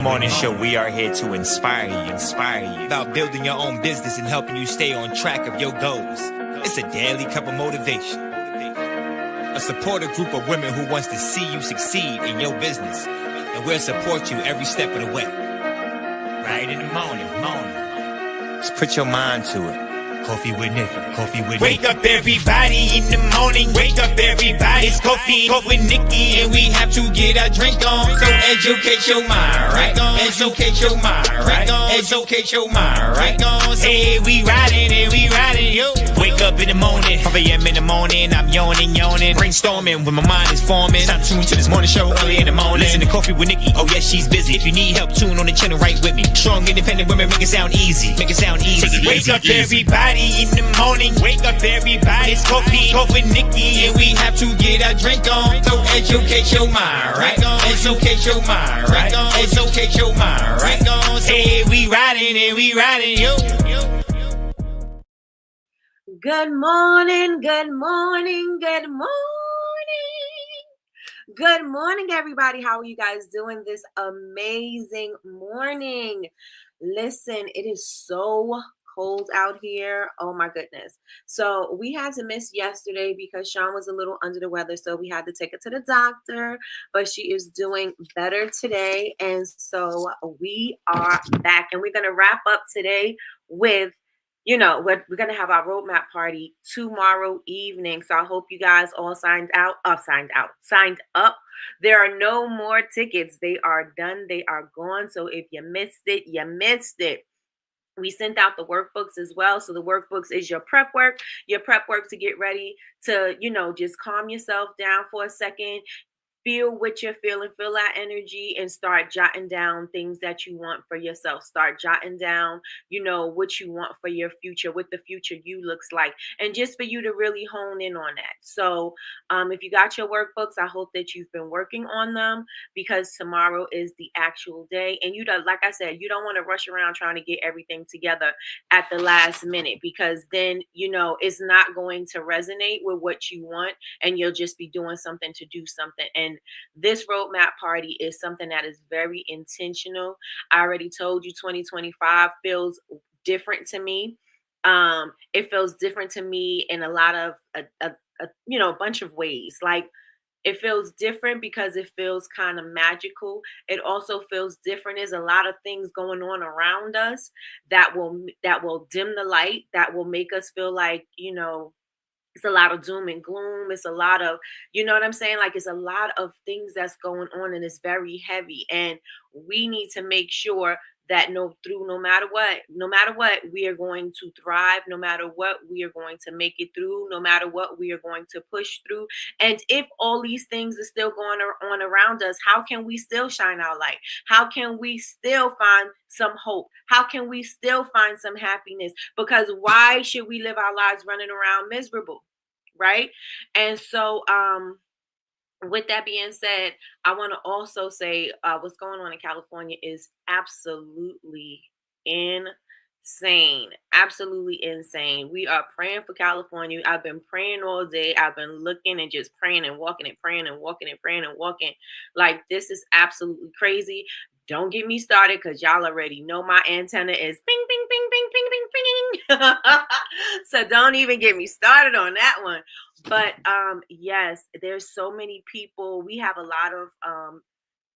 Morning show, we are here to inspire you about building your own business and helping you stay on track of your goals. It's a daily cup of motivation, a supportive group of women who wants to see you succeed in your business, and we'll support you every step of the way. Right in the morning. Just put your mind to it. Coffee with Nikkie. Wake up everybody in the morning. Wake up everybody. It's coffee with Nikkie, and we have to get our drink on. So educate your mind, right? Educate your mind, right? Educate your mind, right? Hey, we riding, yo. Wake up in the morning, 5 a.m. in the morning. I'm yawning, brainstorming when my mind is forming. Time to tune to this morning show early in the morning. Listen to Coffee with Nikkie. Oh yeah, she's busy. If you need help, tune on the channel right with me. Strong, independent women make it sound easy. Take it Wake up everybody in the morning. Wake up everybody. It's coffee with Nikkie, and we have to get our drink on. So educate your mind, right? Educate your mind, right? Educate your mind, right? Hey, we riding, yo. Good morning, everybody. How are you guys doing this amazing morning? Listen, it is so cold out here. Oh my goodness. So we had to miss yesterday because Sean was a little under the weather. So we had to take her to the doctor, but she is doing better today. And so we are back, and we're going to wrap up today with, we're going to have our roadmap party tomorrow evening. So I hope you guys all signed up. There are no more tickets. They are done. They are gone. So if you missed it, you missed it. We sent out the workbooks as well. So the workbooks is your prep work to get ready to, just calm yourself down for a second. Feel what you're feeling, feel that energy, and start jotting down things that you want for yourself. Start jotting down, what you want for your future, what the future you looks like, and just for you to really hone in on that. So if you got your workbooks, I hope that you've been working on them, because tomorrow is the actual day. And like I said, you don't want to rush around trying to get everything together at the last minute, because then, it's not going to resonate with what you want, and you'll just be doing something to do something. And this roadmap party is something that is very intentional. I already told you 2025 feels different to me. It feels different to me in a lot of a bunch of ways. Like, it feels different because it feels kind of magical. It also feels different. There's a lot of things going on around us that will dim the light, that will make us feel like, it's a lot of doom and gloom. It's a lot of, you know what I'm saying? Like, it's a lot of things that's going on, and it's very heavy. And we need to make sure that no matter what, we are going to thrive. No matter what, we are going to make it through. No matter what, we are going to push through. And if all these things are still going on around us, how can we still shine our light? How can we still find some hope? How can we still find some happiness? Because why should we live our lives running around miserable, right? And so, with that being said, I want to also say what's going on in California is absolutely insane. Absolutely insane. We are praying for California. I've been praying all day. I've been looking and just praying and walking and praying and walking and praying and walking. Like, this is absolutely crazy. Don't get me started, because y'all already know my antenna is ping, ping, ping, ping, ping, ping, ping. So don't even get me started on that one. But yes, there's so many people. We have a lot of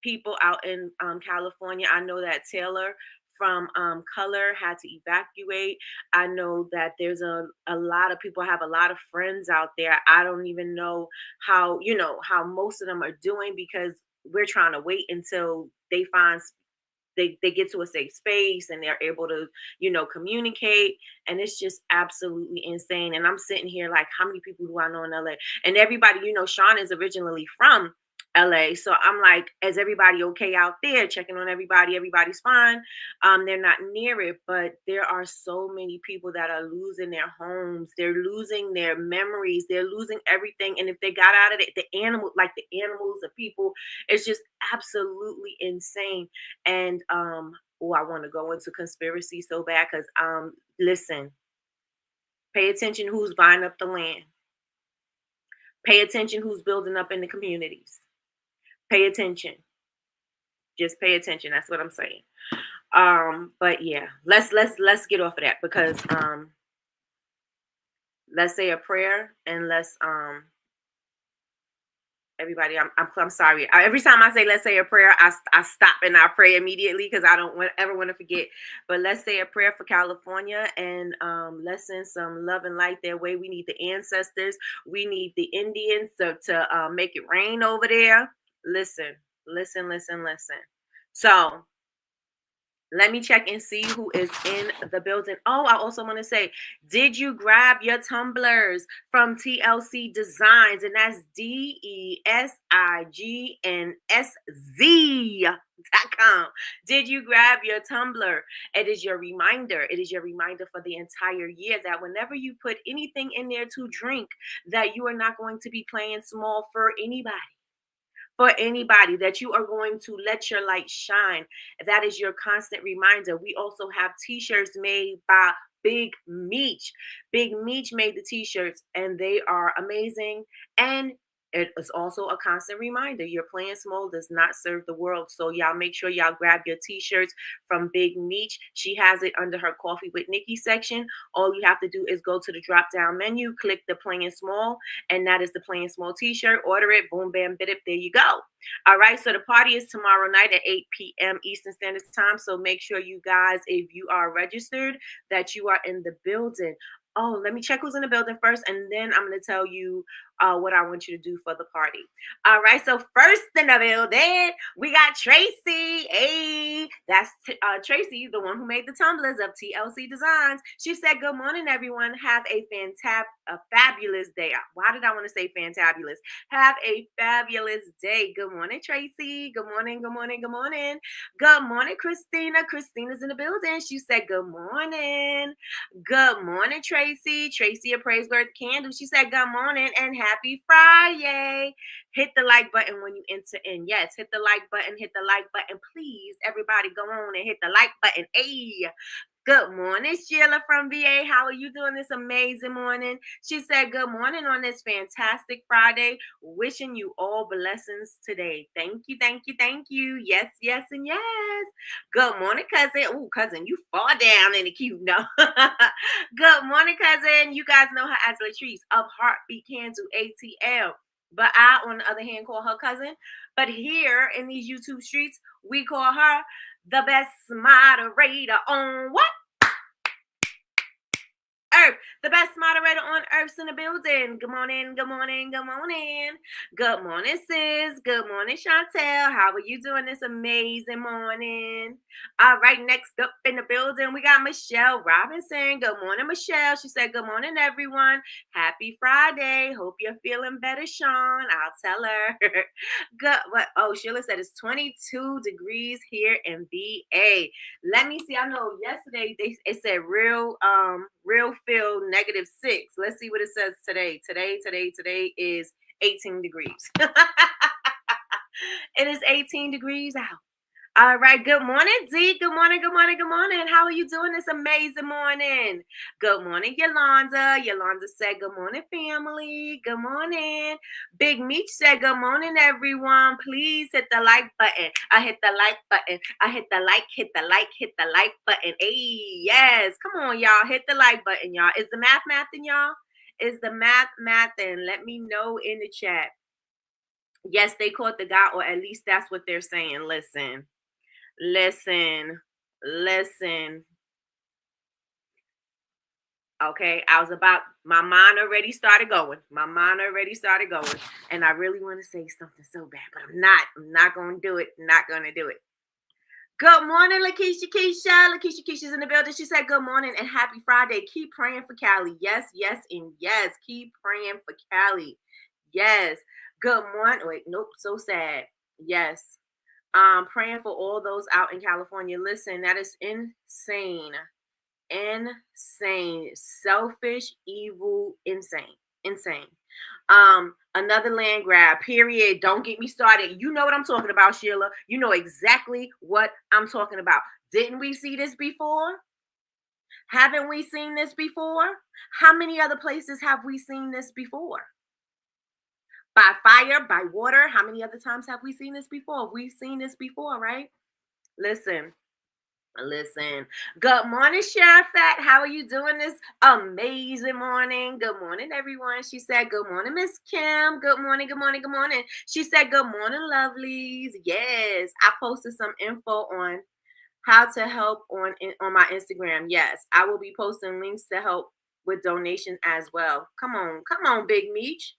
people out in California. I know that Taylor from Color had to evacuate. I know that there's a lot of people. I have a lot of friends out there. I don't even know how most of them are doing, because we're trying to wait until they get to a safe space and they're able to, communicate. And it's just absolutely insane. And I'm sitting here like, how many people do I know in LA? And everybody, Sean is originally from LA. So I'm like, is everybody okay out there? Checking on everybody. Everybody's fine. They're not near it, but there are so many people that are losing their homes. They're losing their memories. They're losing everything. And if they got out of it, the animals, the people, it's just absolutely insane. And I want to go into conspiracy so bad, because listen, pay attention who's buying up the land. Pay attention who's building up in the communities. Pay attention. Just pay attention. That's what I'm saying. But yeah, let's get off of that because let's say a prayer and let's everybody, I'm sorry. Every time I say let's say a prayer, I stop and I pray immediately because I don't ever want to forget. But let's say a prayer for California and let's send some love and light their way. We need the ancestors. We need the Indians to make it rain over there. Listen, listen, listen, listen. So let me check and see who is in the building. Oh, I also want to say, did you grab your tumblers from TLC Designs? And that's DESIGNSZ.com. Did you grab your tumbler? It is your reminder. It is your reminder for the entire year that whenever you put anything in there to drink, that you are not going to be playing small for anybody, that you are going to let your light shine. That is your constant reminder. We also have t-shirts made by Big Meech. Big Meech made the t-shirts and they are amazing. And it is also a constant reminder. Your playing small does not serve the world. So y'all make sure y'all grab your t-shirts from Big Meech. She has it under her Coffee with Nikki section. All you have to do is go to the drop down menu, click the playing small, and that is the playing small t-shirt. Order it, boom, bam, bidip, there you go. All right, so the party is tomorrow night at 8 p.m. Eastern Standard Time. So make sure you guys, if you are registered, that you are in the building. Oh, let me check who's in the building first, and then I'm going to tell you what I want you to do for the party. All right, so first in the building, we got Tracy. Hey, that's Tracy, the one who made the tumblers of TLC Designs. She said, good morning, everyone. Have a fabulous day. Why did I want to say fantabulous? Have a fabulous day. Good morning, Tracy. Good morning, good morning, good morning. Good morning, Christina. Christina's in the building. She said, good morning. Good morning, Tracy. Tracy, a praiseworthy candle. She said, good morning and happy Friday. Hit the like button when you enter in. Yes, hit the like button. Hit the like button. Please, everybody go on and hit the like button. Hey. Good morning, Sheila from VA. How are you doing this amazing morning? She said, good morning on this fantastic Friday. Wishing you all blessings today. Thank you, thank you, thank you. Yes, yes, and yes. Good morning, cousin. Oh, cousin, you far down in the queue. No. Good morning, cousin. You guys know her as Latrice of Heartbeat Candle ATL. But I, on the other hand, call her cousin. But here in these YouTube streets, we call her the best moderator on what? Earth. The best moderator on Earth's in the building. Good morning, good morning, good morning. Good morning, sis. Good morning, Chantel. How are you doing this amazing morning? All right, next up in the building, we got Michelle Robinson. Good morning, Michelle. She said, good morning, everyone. Happy Friday. Hope you're feeling better, Sean. I'll tell her. Good. What? Oh, Sheila said it's 22 degrees here in VA. Let me see. I know yesterday it said real feel -6. Let's see what it says today. Today is 18 degrees. It is 18 degrees out. All right. Good morning, Z. Good morning. Good morning. Good morning. How are you doing this amazing morning? Good morning, Yolanda. Yolanda said, good morning, family. Good morning. Big Meech said, good morning, everyone. Please hit the like button. I hit the like button. I hit the like, hit the like, hit the like button. Hey, yes. Come on, y'all. Hit the like button, y'all. Is the mathing, y'all? Is the mathing? Let me know in the chat. Yes, they caught the guy, or at least that's what they're saying. Listen. Okay, my mind already started going. And I really want to say something so bad, but I'm not going to do it. Good morning, Lakeisha Keisha. Lakeisha's in the building. She said, good morning and happy Friday. Keep praying for Cali. Yes, yes, and yes. Keep praying for Cali. Yes. Good morning. Wait, nope, so sad. Yes. Praying for all those out in California. Listen, that is insane. Selfish, evil, insane. Another land grab, period. Don't get me started. You know what I'm talking about, Sheila. You know exactly what I'm talking about. Didn't we see this before? Haven't we seen this before? How many other places have we seen this before? By fire, by water. How many other times have we seen this before? We've seen this before, right? Listen. Good morning, Sherfat. How are you doing this amazing morning? Good morning, everyone. She said, good morning, Miss Kim. Good morning, good morning, good morning. She said, good morning, lovelies. Yes, I posted some info on how to help on my Instagram. Yes, I will be posting links to help with donation as well. Come on, Big Meech.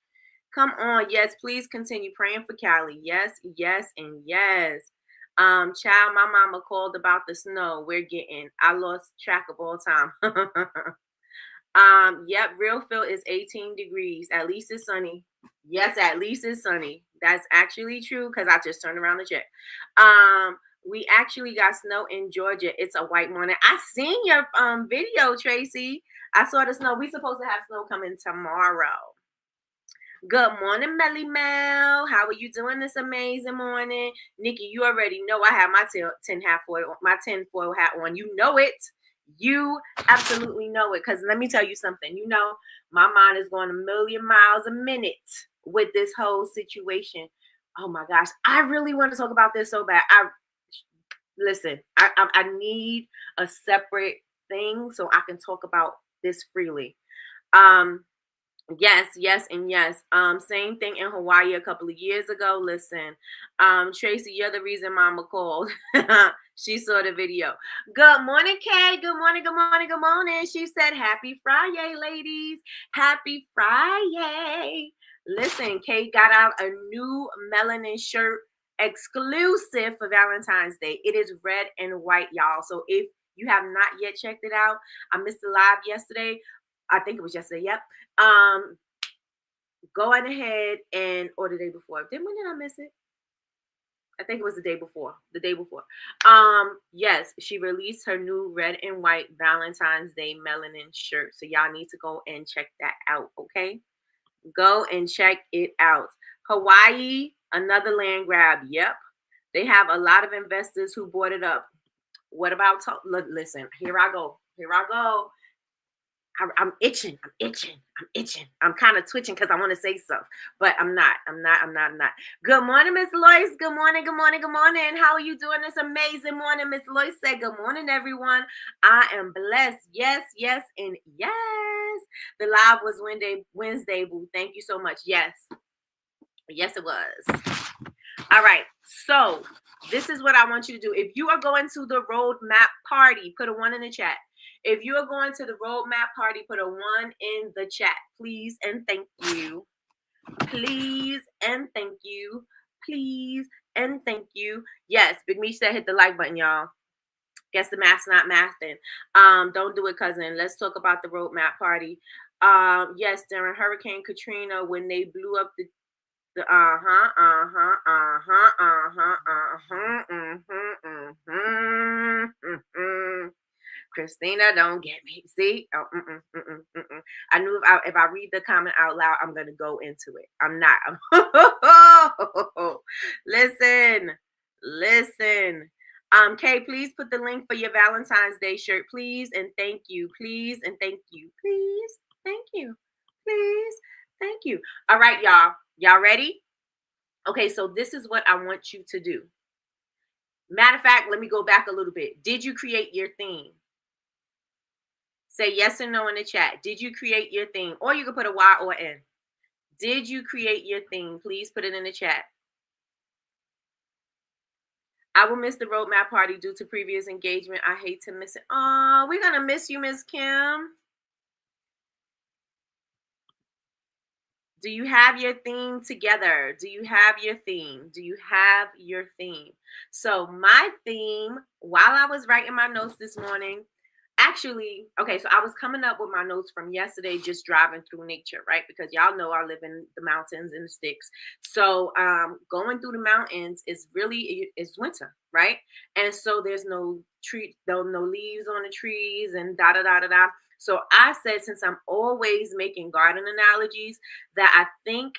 Come on. Yes, please continue praying for Callie. Yes, yes, and yes. Child, my mama called about the snow we're getting. I lost track of all time. Yep, real feel is 18 degrees. At least it's sunny. Yes, at least it's sunny. That's actually true because I just turned around to check. We actually got snow in Georgia. It's a white morning. I seen your video, Tracy. I saw the snow. We supposed to have snow coming tomorrow. Good morning, Melly Mel. How are you doing this amazing morning? Nikki, you already know I have my tin foil hat on. You know it. You absolutely know it. Because let me tell you something. You know, my mind is going a million miles a minute with this whole situation. Oh my gosh. I really want to talk about this so bad. I need a separate thing so I can talk about this freely. Yes, yes, and yes. Same thing in Hawaii a couple of years ago. Listen, Tracy, you're the reason Mama called. She saw the video. Good morning, Kay. Good morning, good morning, good morning. She said, happy Friday, ladies. Happy Friday. Listen, Kay got out a new melanin shirt exclusive for Valentine's Day. It is red and white, y'all. So if you have not yet checked it out, I missed the live yesterday. I think it was yesterday. Yep. Go on ahead or the day before. When did I miss it? I think it was the day before. The day before. Yes, she released her new red and white Valentine's Day melanin shirt. So y'all need to go and check that out. Okay. Go and check it out. Hawaii, another land grab. Yep. They have a lot of investors who bought it up. What about listen, here I go. I'm itching. I'm kind of twitching because I want to say stuff, but I'm not. Good morning, Miss Lois. Good morning. How are you doing this amazing morning? Miss Lois said, good morning, everyone. I am blessed. Yes, and yes. The live was Wednesday, boo. Thank you so much. Yes, it was. All right. So this is what I want you to do. If you are going to the roadmap party, put a 1 in the chat. If you are going to the roadmap party, put a 1 in the chat, please and thank you. Please and thank you. Please and thank you. Yes, Big Me said hit the like button, y'all. Guess the math's not mathing. Don't do it, cousin. Let's talk about the roadmap party. Yes, during Hurricane Katrina, when they blew up the Christina, don't get me. See? Oh, I knew if I read the comment out loud, I'm going to go into it. I'm not. Listen. Kay, please put the link for your Valentine's Day shirt, please. And thank you. Please. And thank you. Please. Thank you. Please. Thank you. All right, y'all. Y'all ready? Okay, so this is what I want you to do. Matter of fact, let me go back a little bit. Did you create your theme? Say yes or no in the chat. Did you create your theme? Or you can put a Y or N. Did you create your theme? Please put it in the chat. I will miss the roadmap party due to previous engagement. I hate to miss it. Oh, we're going to miss you, Miss Kim. Do you have your theme together? Do you have your theme? So my theme, while I was writing my notes this morning, actually, okay, so I was coming up with my notes from yesterday, just driving through nature, right? Because y'all know I live in the mountains and the sticks. So going through the mountains is really, it's winter, right? And so there's no leaves on the trees and da-da-da-da-da. So I said, since I'm always making garden analogies, that I think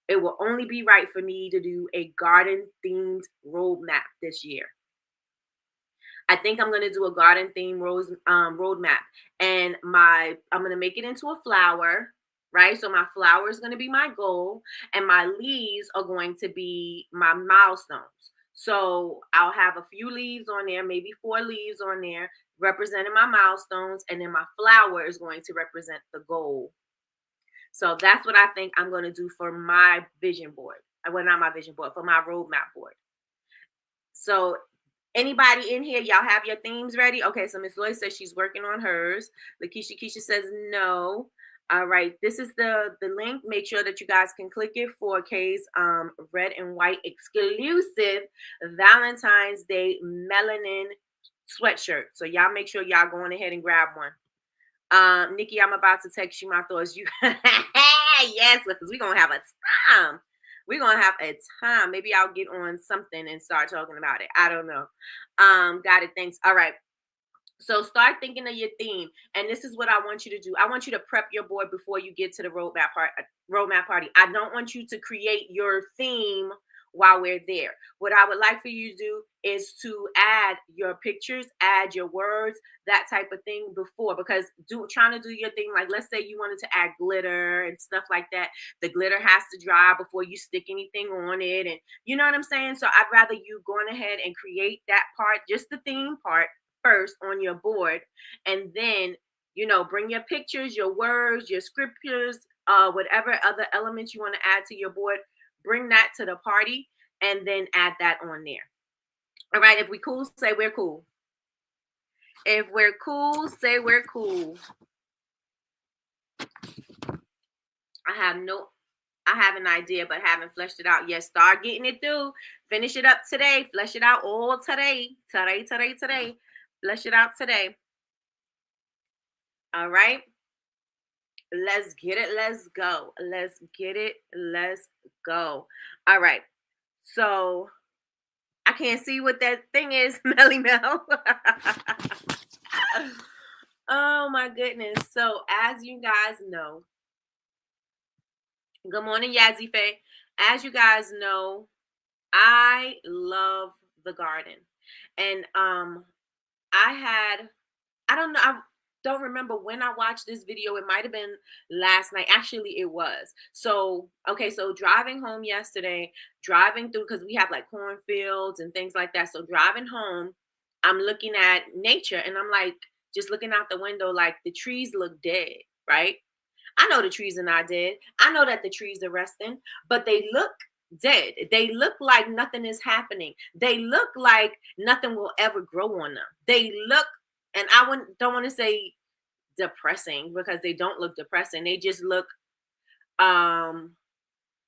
it will only be right for me to do a garden themed roadmap this year. I think I'm going to do a garden theme roadmap, and I'm going to make it into a flower. right? So my flower is going to be my goal, and my leaves are going to be my milestones. So I'll have a few leaves on there, maybe 4 leaves on there, representing my milestones, and then my flower is going to represent the goal. So that's what I think I'm going to do for my vision board. Well, not my vision board, for my roadmap board. So anybody in here, y'all have your themes ready? Okay, so Miss Lloyd says she's working on hers. Lakeisha Keisha says no. All right, this is the link. Make sure that you guys can click it for Kay's red and white exclusive Valentine's Day melanin sweatshirt. So y'all make sure y'all go on ahead and grab one. Nikki, I'm about to text you my thoughts. You yes, because we're gonna have a time. We're gonna have a time. Maybe I'll get on something and start talking about it. I don't know. Got it. Thanks. All right. So start thinking of your theme, and this is what I want you to do. I want you to prep your board before you get to the roadmap party. I don't want you to create your theme while we're there. What I would like for you to do is to add your pictures, add your words, that type of thing before, because trying to do your thing, like let's say you wanted to add glitter and stuff like that. The glitter has to dry before you stick anything on it, and you know what I'm saying? So I'd rather you go on ahead and create that part, just the theme part first on your board, and then bring your pictures, your words, your scriptures, whatever other elements you want to add to your board, bring that to the party, and then add that on there. All right, if we cool, say we're cool. If we're cool, say we're cool. I have an idea, but haven't fleshed it out yet. Start getting it through. Finish it up today. Flesh it out all today. Today. Flesh it out today. All right. Let's get it. Let's go. Let's get it. Let's go. All right. So I can't see what that thing is, Melly Mel. Oh my goodness. So as you guys know, good morning, Yazzie Faye. As you guys know, I love the garden. And I don't remember when I watched this video. It might have been last night. Actually, it was. So, okay, so driving home yesterday, driving through, because we have like cornfields and things like that. So driving home, I'm looking at nature, and I'm like, just looking out the window, like the trees look dead, right? I know the trees are not dead. I know that the trees are resting, but they look dead. They look like nothing is happening. They look like nothing will ever grow on them. They look, and don't want to say depressing, because they don't look depressing. They just look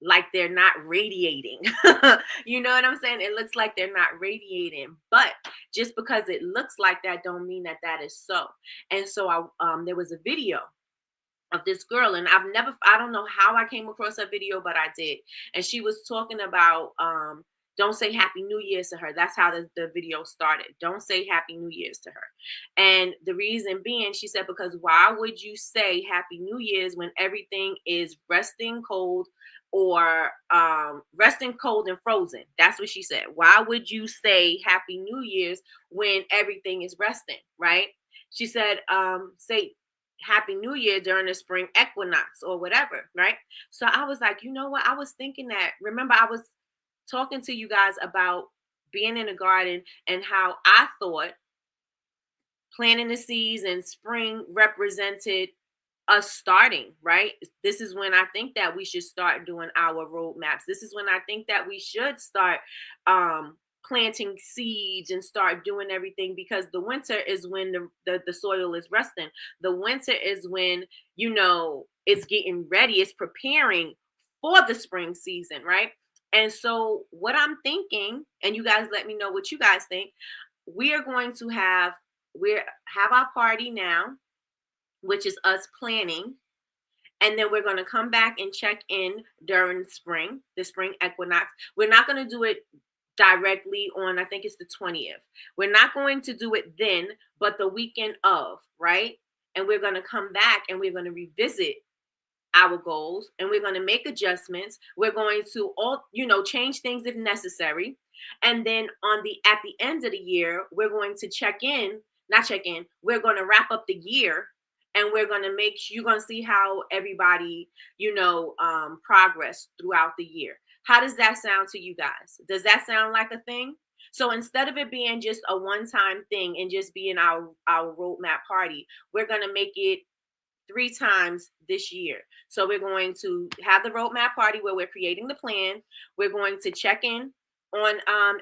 like they're not radiating. You know what I'm saying? It looks like they're not radiating, but just because it looks like that don't mean that that is so. And so there was a video of this girl, and I don't know how I came across that video, but I did. And she was talking about don't say Happy New Year's to her. That's how the video started. Don't say Happy New Year's to her. And the reason being, she said, because why would you say Happy New Year's when everything is resting cold, or resting cold and frozen? That's what she said. Why would you say Happy New Year's when everything is resting, right? She said, say Happy New Year during the spring equinox or whatever, right? So I was like, you know what? I was thinking that. Remember, I was talking to you guys about being in a garden and how I thought planting the seeds and spring represented us starting, right? This is when I think that we should start doing our roadmaps. This is when I think that we should start planting seeds and start doing everything, because the winter is when the soil is resting. The winter is when, it's getting ready, it's preparing for the spring season, right? And so what I'm thinking, and you guys let me know what you guys think, we are going to have our party now, which is us planning. And then we're going to come back and check in during the spring equinox. We're not going to do it directly on, I think it's the 20th. We're not going to do it then, but the weekend of, right? And we're going to come back and we're going to revisit our goals, and we're going to make adjustments. We're going to change things if necessary. And then at the end of the year, we're going to we're going to wrap up the year, and we're going to make sure you're going to see how everybody, progress throughout the year. How does that sound to you guys? Does that sound like a thing? So instead of it being just a one-time thing and just being our roadmap party, we're going to make it 3 times this year. So we're going to have the roadmap party where we're creating the plan. We're going to check on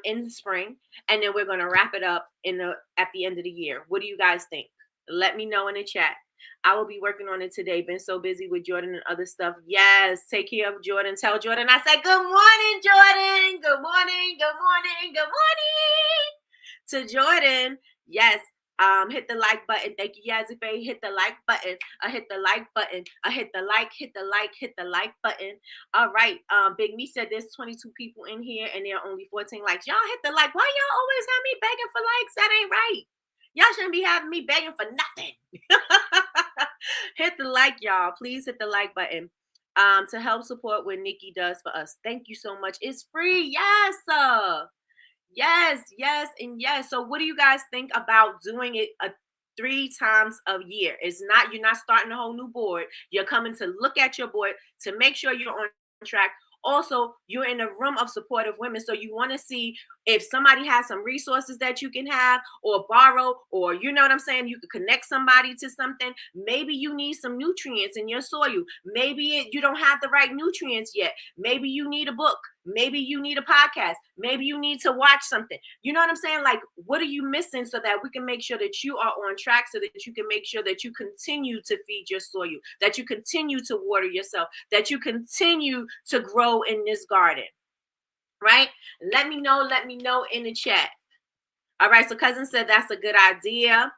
in the spring, and then we're going to wrap it up at the end of the year. What do you guys think? Let me know in the chat. I will be working on it today. Been so busy with Jordan and other stuff. Yes, take care of Jordan. Tell Jordan I said good morning, Jordan. Good morning. Good morning. Good morning to Jordan. Yes. Hit the like button. Thank you, Yazife. Hit the like button. Hit the like button. Hit the like button. All right. Big Me said there's 22 people in here and there are only 14 likes. Y'all hit the like. Why y'all always have me begging for likes? That ain't right. Y'all shouldn't be having me begging for nothing. Hit the like, y'all. Please hit the like button. To help support what Nikki does for us. Thank you so much. It's free. Yes. Yes, and yes. So what do you guys think about doing it 3 times a year? You're not starting a whole new board. You're coming to look at your board to make sure you're on track. Also, you're in a room of supportive women. So you want to see if somebody has some resources that you can have or borrow, or you know what I'm saying? You could connect somebody to something. Maybe you need some nutrients in your soil. Maybe you don't have the right nutrients yet. Maybe you need a book. Maybe you need a podcast. Maybe you need to watch something. You know what I'm saying? Like, what are you missing so that we can make sure that you are on track, so that you can make sure that you continue to feed your soil, that you continue to water yourself, that you continue to grow in this garden, right? Let me know in the chat. All right, so cousin said that's a good idea.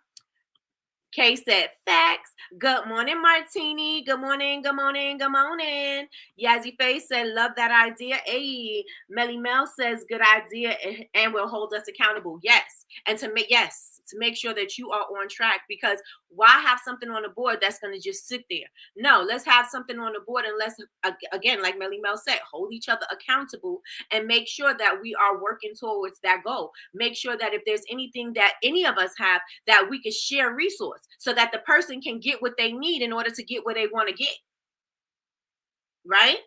Kay said facts. Good morning, Martini. Good morning, good morning, good morning. Yazzie Face said love that idea. Hey, Melly Mel says good idea and will hold us accountable. Yes, and to make sure that you are on track, because why have something on the board that's going to just sit there? No, let's have something on the board, and let's, again, like Melly Mel said, hold each other accountable and make sure that we are working towards that goal. Make sure that if there's anything that any of us have, that we can share resource so that the person can get what they need in order to get what they want to get. Right?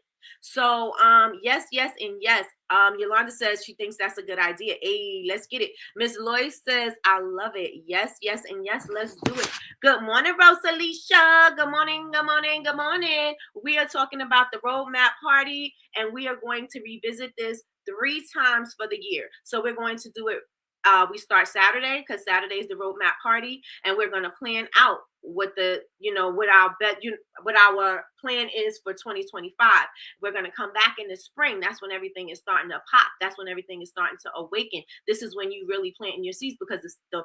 So yes, and yes. Yolanda says she thinks that's a good idea. Hey, let's get it. Miss Lloyd says I love it. Yes, and yes, let's do it. Good morning, Rosalicia. Good morning, good morning, good morning. We are talking about the roadmap party, and we are going to revisit this 3 times for the year. So we're going to do it. We start Saturday, because Saturday is the roadmap party, and we're going to plan out what our plan is for 2025. We're going to come back in the spring. That's when everything is starting to pop. That's when everything is starting to awaken. This is when you really plant in your seeds, because the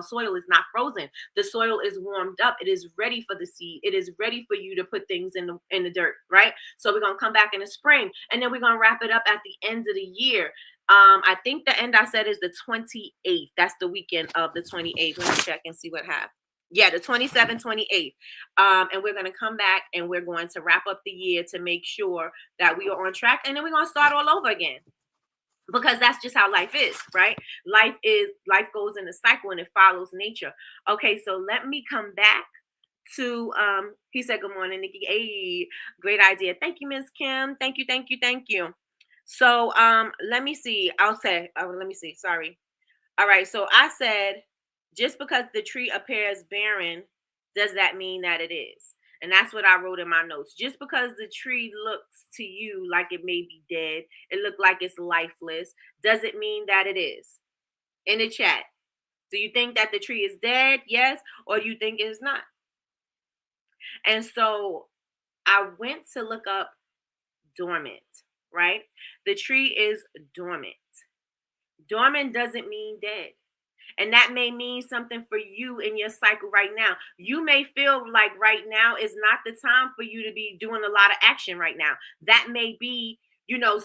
soil is not frozen. The soil is warmed up. It is ready for the seed. It is ready for you to put things in the dirt, right? So we're going to come back in the spring, and then we're going to wrap it up at the end of the year. I think the end I said is the 28th. That's the weekend of the 28th. Let me check and see what happened. Yeah, the 27th, 28th. And we're going to come back, and we're going to wrap up the year to make sure that we are on track. And then we're going to start all over again, because that's just how life is, right? Life goes in a cycle, and it follows nature. Okay, so let me come back to he said good morning, Nikki. Hey, great idea. Thank you, Miss Kim. Thank you. So let me see. Sorry. All right. So I said, just because the tree appears barren, does that mean that it is? And that's what I wrote in my notes. Just because the tree looks to you like it may be dead, it looked like it's lifeless, does it mean that it is? In the chat. Do you think that the tree is dead? Yes. Or do you think it's not? And so I went to look up dormant, right? The tree is dormant. Dormant doesn't mean dead. And that may mean something for you in your cycle right now. You may feel like right now is not the time for you to be doing a lot of action right now. That may be,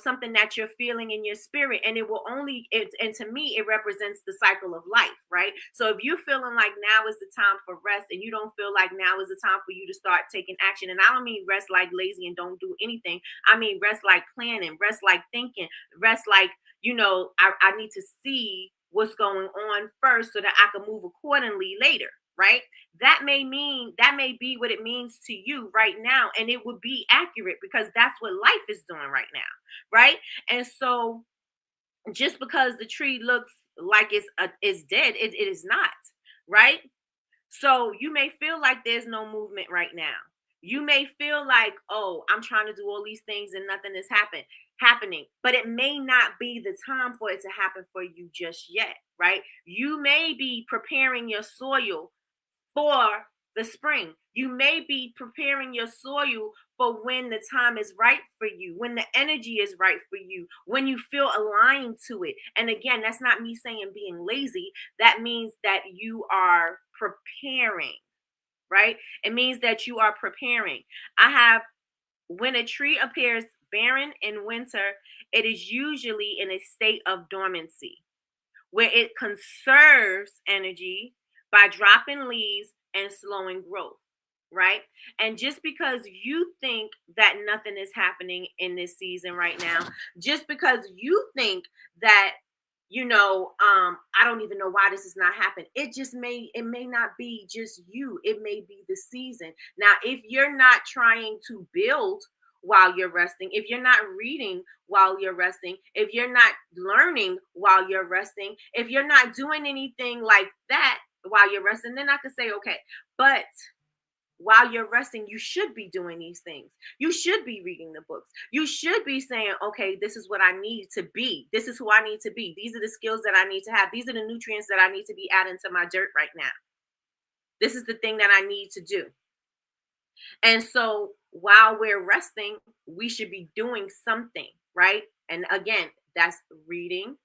something that you're feeling in your spirit, and and to me, it represents the cycle of life, right? So if you're feeling like now is the time for rest, and you don't feel like now is the time for you to start taking action, and I don't mean rest like lazy and don't do anything. I mean rest like planning, rest like thinking, rest like, I need to see what's going on first so that I can move accordingly later, right? That may be what it means to you right now, and it would be accurate because that's what life is doing right now, right? And so just because the tree looks like it's dead, it is not, right? So you may feel like there's no movement right now. You may feel like, oh, I'm trying to do all these things and nothing is happening. But it may not be the time for it to happen for you just yet, right? You may be preparing your soil for the spring. You may be preparing your soil for when the time is right for you, when the energy is right for you, when you feel aligned to it. And again, that's not me saying being lazy. That means that you are preparing, right? It means that you are preparing. I have, when a tree appears barren in winter, it is usually in a state of dormancy where it conserves energy by dropping leaves and slowing growth, right? And just because you think that nothing is happening in this season right now, just because you think that I don't even know why this is not happening. It may not be just you. It may be the season. Now, if you're not trying to build while you're resting, if you're not reading while you're resting, if you're not learning while you're resting, if you're not doing anything like that while you're resting, then I could say, okay. But while you're resting, you should be doing these things. You should be reading the books. You should be saying, okay, this is what I need to be. This is who I need to be. These are the skills that I need to have. These are the nutrients that I need to be adding to my dirt right now. This is the thing that I need to do. And so while we're resting, we should be doing something, right? And again, that's reading.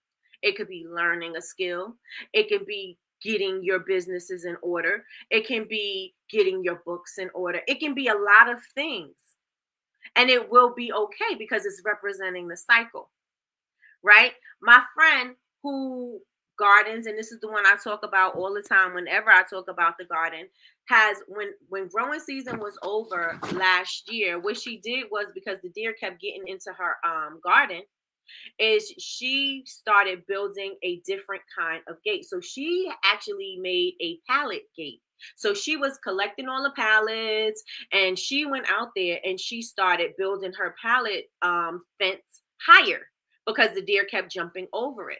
It could be learning a skill. It could be getting your businesses in order. It can be getting your books in order. It can be a lot of things. And it will be okay because it's representing the cycle, right? My friend who gardens, and this is the one I talk about all the time whenever I talk about the garden, has when growing season was over last year, what she did was, because the deer kept getting into her garden, is she started building a different kind of gate. So she actually made a pallet gate. So she was collecting all the pallets, and she went out there and she started building her pallet fence higher because the deer kept jumping over it.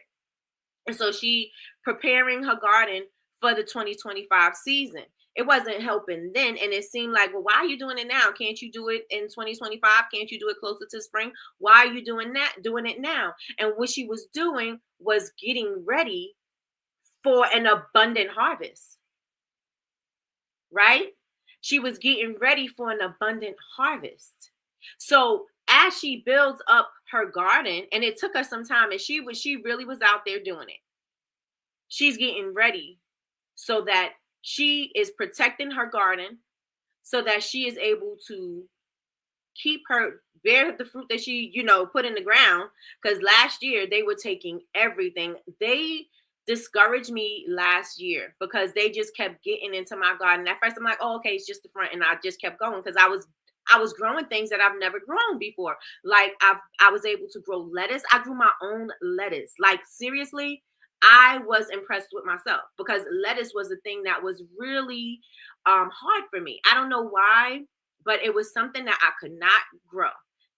And so she preparing her garden for the 2025 season. It wasn't helping then. And it seemed like, well, why are you doing it now? Can't you do it in 2025? Can't you do it closer to spring? Why are you doing it now? And what she was doing was getting ready for an abundant harvest, right? She was getting ready for an abundant harvest. So as she builds up her garden, and it took her some time, and she really was out there doing it. She's getting ready so that she is protecting her garden, so that she is able to bear the fruit that she, put in the ground. Because last year they were taking everything. They discouraged me last year because they just kept getting into my garden. At first I'm like, oh, okay, it's just the front. And I just kept going because I was growing things that I've never grown before. Like I was able to grow lettuce. I grew my own lettuce. Like seriously, I was impressed with myself because lettuce was the thing that was really hard for me. I don't know why, but it was something that I could not grow.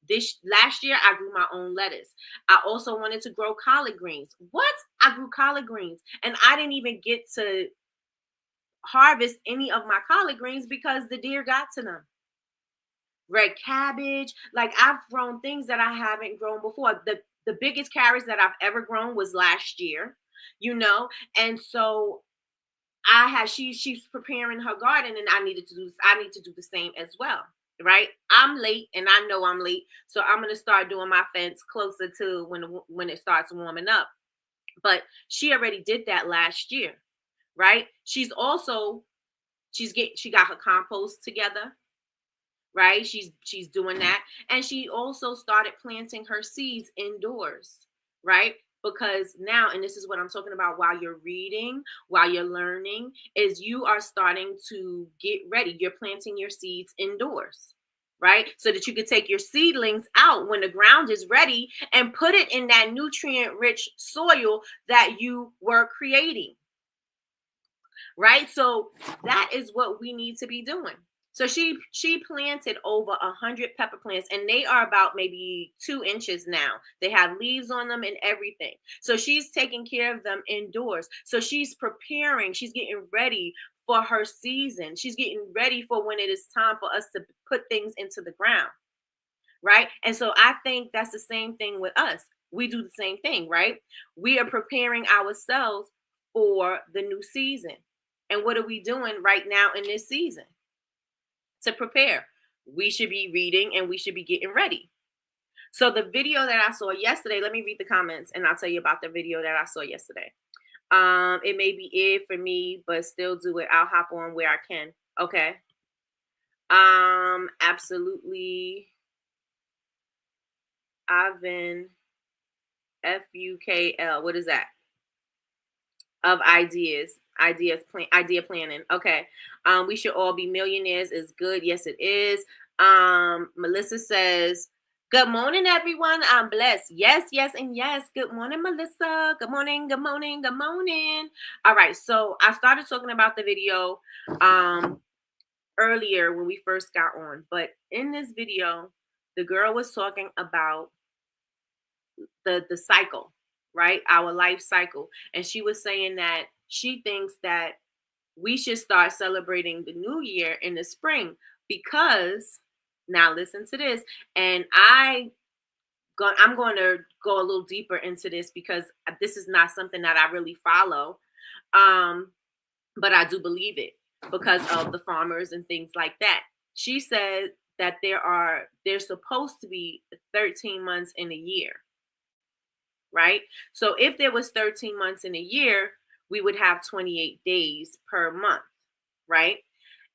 This last year, I grew my own lettuce. I also wanted to grow collard greens. What? I grew collard greens, and I didn't even get to harvest any of my collard greens because the deer got to them. Red cabbage, like I've grown things that I haven't grown before. The biggest carrots that I've ever grown was last year, and so she's preparing her garden, and I need to do the same as well, right? I'm late, and I know I'm late, so I'm going to start doing my fence closer to when it starts warming up. But she already did that last year, right? She got her compost together, right? She's doing that, and she also started planting her seeds indoors, right? Because now, and this is what I'm talking about, while you're reading, while you're learning, is you are starting to get ready. You're planting your seeds indoors, right? So that you can take your seedlings out when the ground is ready and put it in that nutrient rich soil that you were creating. right? So that is what we need to be doing. So she planted over 100 pepper plants, and they are about maybe 2 inches now. They have leaves on them and everything. So she's taking care of them indoors. So she's preparing. She's getting ready for her season. She's getting ready for when it is time for us to put things into the ground, right? And so I think that's the same thing with us. We do the same thing, right? We are preparing ourselves for the new season. And what are we doing right now in this season to prepare? We should be reading and we should be getting ready. So the video that I saw yesterday, let me read the comments and I'll tell you about the video that I saw yesterday. It may be it for me, but still do it. I'll hop on where I can. Okay. Absolutely. Ivan FUKL. What is that? Of idea planning. Okay. We should all be millionaires is good. Yes, it is. Melissa says, good morning, everyone. I'm blessed. Yes, yes, and yes. Good morning, Melissa. Good morning, good morning, good morning. All right. So I started talking about the video earlier when we first got on, but in this video, the girl was talking about the cycle, right? Our life cycle. And she was saying that she thinks that we should start celebrating the new year in the spring because now listen to this. And I'm going to go a little deeper into this because this is not something that I really follow. But I do believe it because of the farmers and things like that. She said that there's supposed to be 13 months in a year, right? So if there was 13 months in a year, we would have 28 days per month, right?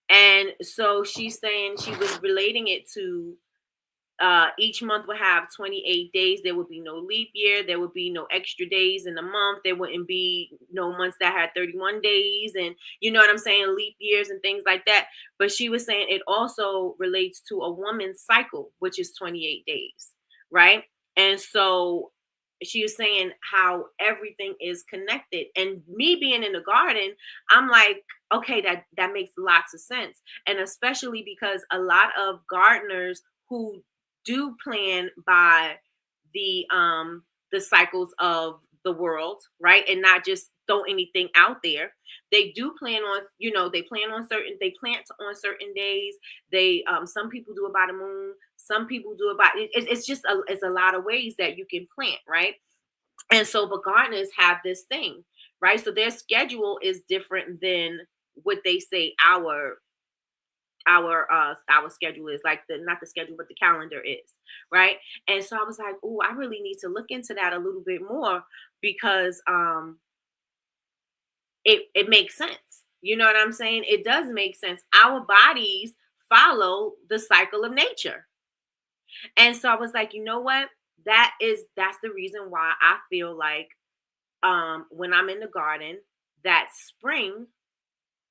And so she's saying she was relating it to each month would have 28 days. There would be no leap year. There would be no extra days in a month. There wouldn't be no months that had 31 days and you know what I'm saying, leap years and things like that. But she was saying it also relates to a woman's cycle, which is 28 days, right? And so she was saying how everything is connected. And me being in the garden, I'm like, okay, that makes lots of sense. And especially because a lot of gardeners who do plan by the cycles of the world, right? And not just throw anything out there. They do plan on, they plant on certain days. They some people do it by the moon, some people do it by it's just it's a lot of ways that you can plant, right? And so but gardeners have this thing, right? So their schedule is different than what they say our schedule is, like the not the schedule but the calendar is, right? And so I was like, oh, I really need to look into that a little bit more because it makes sense. You know what I'm saying? It does make sense. Our bodies follow the cycle of nature. And so I was like, you know what, that's the reason why I feel like when I'm in the garden that spring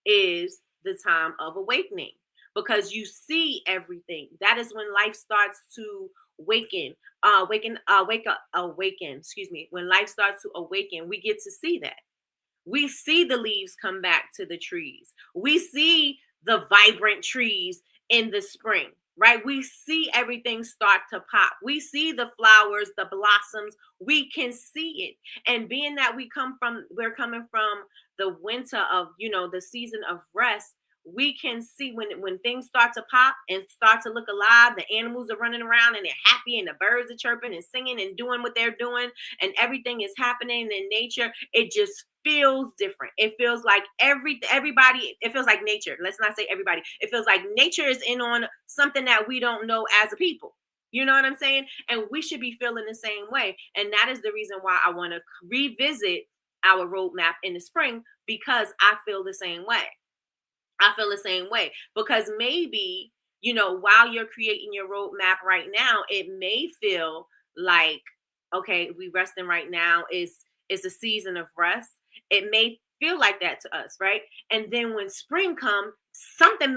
is the time of awakening because you see everything. That is when life starts to awaken, excuse me. When life starts to awaken, we get to see that. We see the leaves come back to the trees. We see the vibrant trees in the spring, right? We see everything start to pop. We see the flowers, the blossoms. We can see it. And being that we're coming from the winter of, the season of rest, we can see when things start to pop and start to look alive, the animals are running around and they're happy and the birds are chirping and singing and doing what they're doing and everything is happening in nature. It just feels different. It feels like everybody, it feels like nature. Let's not say everybody. It feels like nature is in on something that we don't know as a people. You know what I'm saying? And we should be feeling the same way. And that is the reason why I want to revisit our roadmap in the spring because I feel the same way. I feel the same way because maybe, while you're creating your roadmap right now, it may feel like, okay, we resting right now is a season of rest. It may feel like that to us, right? And then when spring comes, something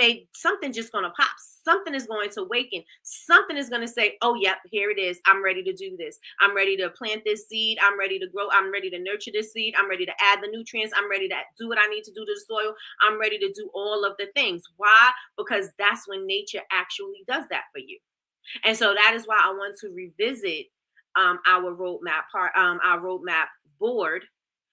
just gonna pop. Something is going to awaken. Something is gonna say, oh yep, here it is. I'm ready to do this. I'm ready to plant this seed. I'm ready to grow. I'm ready to nurture this seed. I'm ready to add the nutrients. I'm ready to do what I need to do to the soil. I'm ready to do all of the things. Why? Because that's when nature actually does that for you. And so that is why I want to revisit our roadmap board,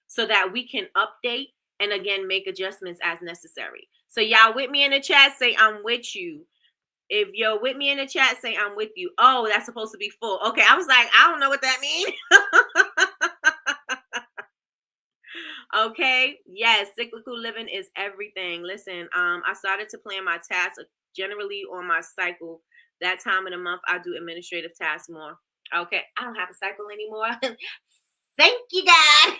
so that we can update and again make adjustments as necessary. So y'all with me in the chat, say I'm with you. If you're with me in the chat, say I'm with you. Oh, that's supposed to be full. Okay, I was like, I don't know what that means. Okay, yes, cyclical living is everything. Listen, I started to plan my tasks generally on my cycle. That time of the month, I do administrative tasks more. Okay, I don't have a cycle anymore. Thank you, God.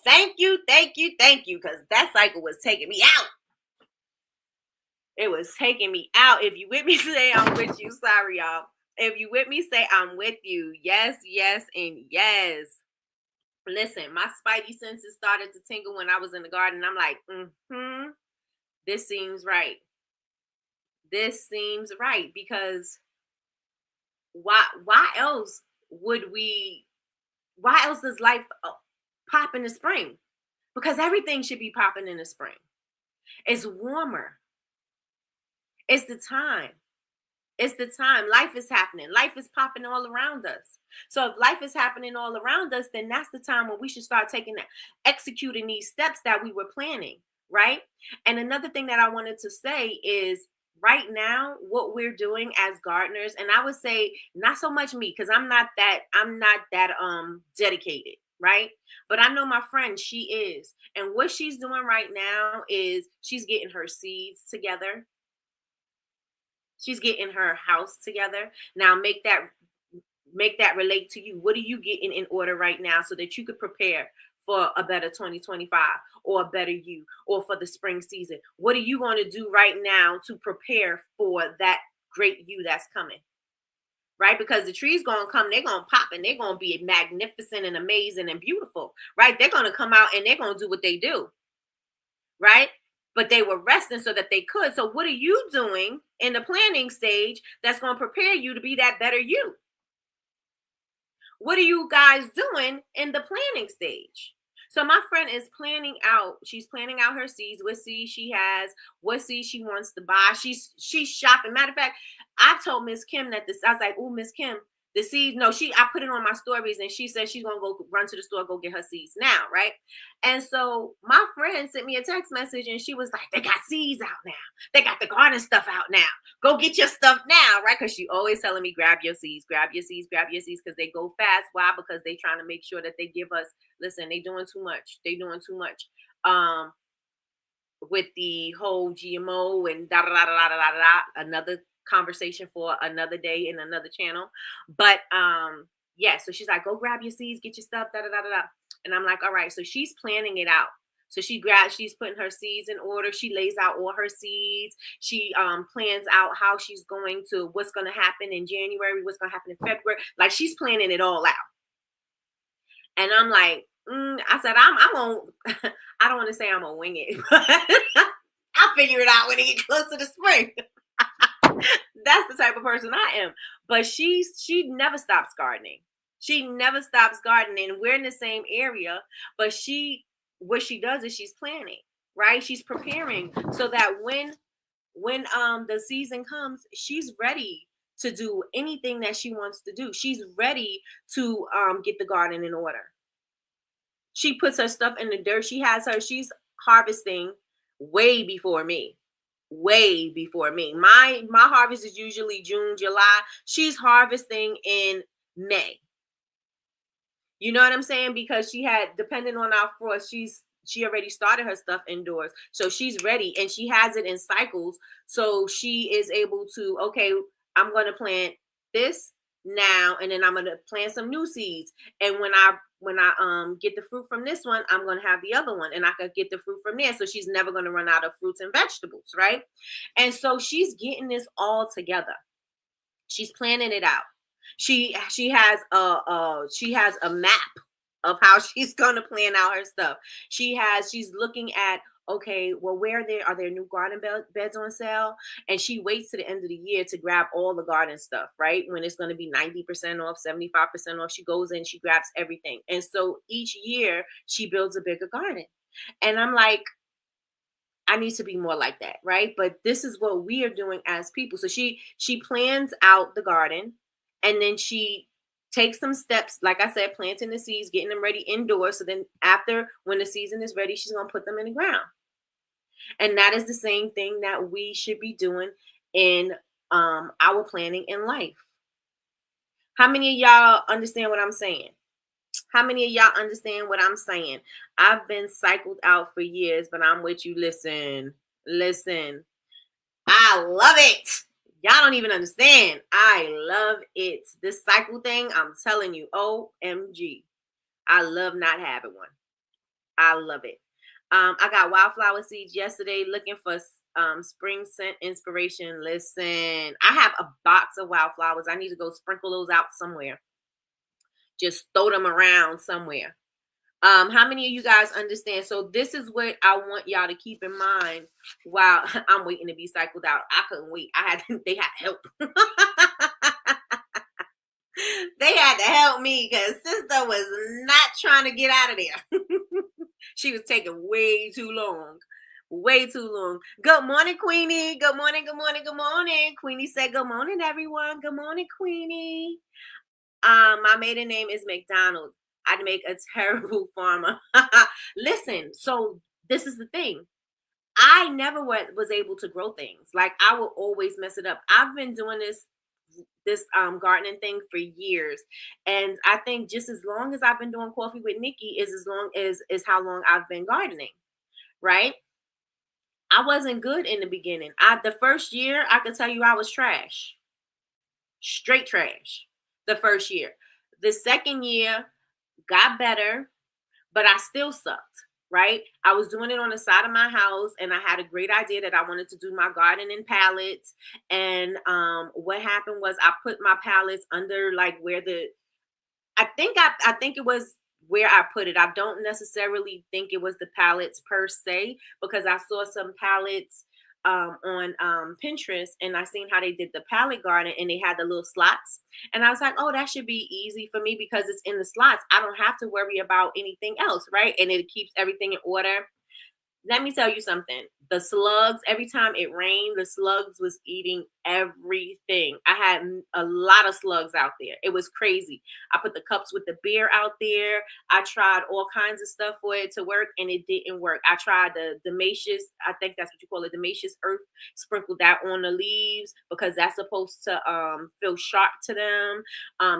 Thank you, because that cycle was taking me out. It was taking me out. If you with me, say I'm with you. Sorry, y'all. If you with me, say I'm with you. Yes, yes, and yes. Listen, my spidey senses started to tingle when I was in the garden. I'm like, this seems right. This seems right, because why else does life pop in the spring? Because everything should be popping in the spring. It's warmer. It's the time. It's the time. Life is happening. Life is popping all around us. So if life is happening all around us, then that's the time when we should start executing these steps that we were planning, right? And another thing that I wanted to say is, right now, what we're doing as gardeners, and I would say not so much me, because I'm not that dedicated, right? But I know my friend, she is. And what she's doing right now is she's getting her seeds together. She's getting her house together. Now make that relate to you. What are you getting in order right now so that you could prepare for a better 2025 or a better you, or for the spring season? What are you going to do right now to prepare for that great you that's coming? Right? Because the tree's going to come, they're going to pop, and they're going to be magnificent and amazing and beautiful, right? They're going to come out and they're going to do what they do, right? But they were resting so that they could. So what are you doing in the planning stage that's going to prepare you to be that better you? What are you guys doing in the planning stage? So my friend is she's planning out her seeds, what seeds she has, what seeds she wants to buy. She's shopping. Matter of fact, I told Miss Kim I was like, oh, Miss Kim, the seeds, no, I put it on my stories, and she said she's going to go run to the store, go get her seeds now, right? And so my friend sent me a text message, and she was like, they got seeds out now. They got the garden stuff out now. Go get your stuff now, right? Because she always telling me, grab your seeds, because they go fast. Why? Because they trying to make sure that they give us, listen, they doing too much. With the whole GMO and another conversation for another day in another channel. But yeah, so she's like, go grab your seeds, get your stuff, and I'm like, all right. So she's planning it out. So she's putting her seeds in order. She lays out all her seeds. She plans out what's going to happen in January, what's going to happen in February. Like, she's planning it all out. And I'm like, I said, I'm gonna, I don't want to say I'm gonna wing it, but I'll figure it out when it gets close to the spring. That's the type of person I am. But she never stops gardening. She never stops gardening. We're in the same area, but what she does is she's planning, right? She's preparing so that when the season comes, she's ready to do anything that she wants to do. She's ready to get the garden in order. She puts her stuff in the dirt. She's harvesting way before me. My harvest is usually June, July. She's harvesting in May. You know what I'm saying? Because depending on our frost, she already started her stuff indoors. So she's ready, and she has it in cycles. So she is able to, okay, I'm going to plant this now, and then I'm going to plant some new seeds. And when I get the fruit from this one, I'm going to have the other one, and I could get the fruit from there. So she's never going to run out of fruits and vegetables, right? And so she's getting this all together. She's planning it out. She has a map of how she's going to plan out her stuff. She's looking at, okay, well, are there new garden beds on sale? And she waits to the end of the year to grab all the garden stuff, right? When it's going to be 90% off, 75% off, she goes in, she grabs everything. And so each year she builds a bigger garden. And I'm like, I need to be more like that, right? But this is what we are doing as people. So she plans out the garden, and then she takes some steps, like I said, planting the seeds, getting them ready indoors. So then after, when the season is ready, she's gonna put them in the ground. And that is the same thing that we should be doing in our planning in life. How many of y'all understand what I'm saying? How many of y'all understand what I'm saying? I've been cycled out for years, but I'm with you. Listen. I love it. Y'all don't even understand. I love it. This cycle thing, I'm telling you, OMG. I love not having one. I love it. I got wildflower seeds yesterday looking for spring scent inspiration. Listen, I have a box of wildflowers. I need to go sprinkle those out somewhere. Just throw them around somewhere. How many of you guys understand? So this is what I want y'all to keep in mind while I'm waiting to be cycled out. I couldn't wait. They had to help. They had to help me because sister was not trying to get out of there. She was taking way too long. Way too long. Good morning, Queenie. Good morning, good morning, good morning. Queenie said, good morning, everyone. Good morning, Queenie. My maiden name is McDonald. I'd make a terrible farmer. Listen, so this is the thing. I never was able to grow things. Like, I will always mess it up. I've been doing this gardening thing for years, and I think just as long as I've been doing coffee with Nikki is how long I've been gardening, right? I wasn't good in the beginning. The first year, I could tell you I was trash. Straight trash. The first year. The second year got better, but I still sucked, right? I was doing it on the side of my house, and I had a great idea that I wanted to do my garden in pallets. And what happened was I put my pallets under, like, where I think it was where I put it. I don't necessarily think it was the pallets per se, because I saw some pallets on Pinterest, and I seen how they did the pallet garden, and they had the little slots. And I was like, oh, that should be easy for me because it's in the slots. I don't have to worry about anything else, right? And it keeps everything in order. Let me tell you something. The slugs, every time it rained, the slugs was eating everything. I had a lot of slugs out there. It was crazy. I put the cups with the beer out there. I tried all kinds of stuff for it to work, and it didn't work. I tried the Damascus, I think that's what you call it, Damascus earth, sprinkled that on the leaves because that's supposed to feel sharp to them.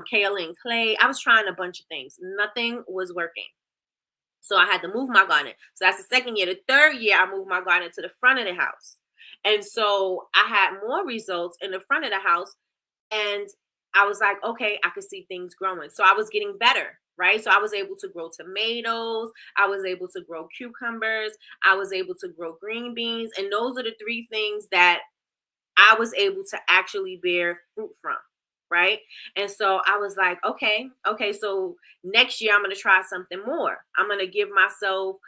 Kale and clay. I was trying a bunch of things. Nothing was working. So I had to move my garden. So that's the second year. The third year, I moved my garden to the front of the house. And so I had more results in the front of the house. And I was like, okay, I could see things growing. So I was getting better, right? So I was able to grow tomatoes. I was able to grow cucumbers. I was able to grow green beans. And those are the three things that I was able to actually bear fruit from. Right. And so I was like, okay, so next year I'm going to try something more. I'm going to give myself,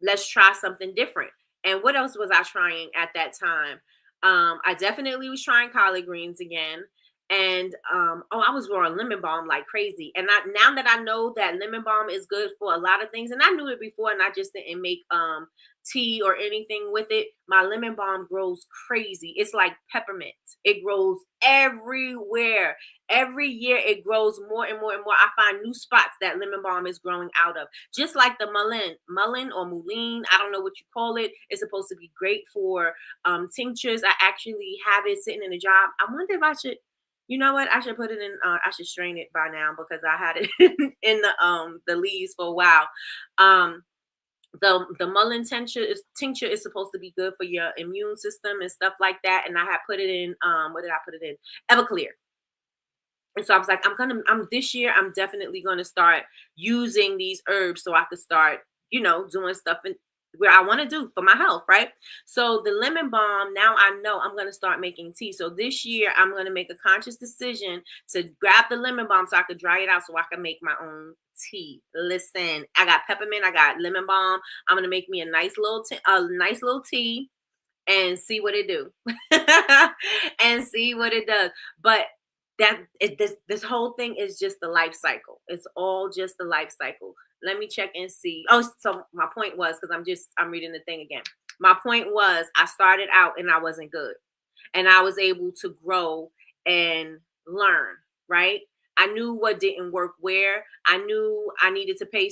let's try something different. And what else was I trying at that time? I definitely was trying collard greens again. And I was growing lemon balm like crazy. And now that I know that lemon balm is good for a lot of things, and I knew it before, and I just didn't make tea or anything with it. My lemon balm grows crazy. It's like peppermint. It grows everywhere. Every year it grows more and more and more. I find new spots that lemon balm is growing out of. Just like the mullein or mullein, I don't know what you call it. It's supposed to be great for tinctures. I actually have it sitting in a jar. I wonder if I should, you know what? I should put it in. I should strain it by now because I had it in the leaves for a while. The mullein tincture is supposed to be good for your immune system and stuff like that. And I had put it in. What did I put it in? Everclear. And so I was like, this year I'm definitely going to start using these herbs so I could start, doing stuff where I want to do for my health, right? So the lemon balm, now I know I'm going to start making tea. So this year I'm going to make a conscious decision to grab the lemon balm so I could dry it out so I can make my own tea. Listen, I got peppermint, I got lemon balm. I'm going to make me a nice little tea and see what it do. And see what it does. But this whole thing is just the life cycle. It's all just the life cycle. Let me check and see. Oh, so my point was, because I'm reading the thing again. My point was I started out and I wasn't good. And I was able to grow and learn, right? I knew what didn't work where. I knew I needed to pay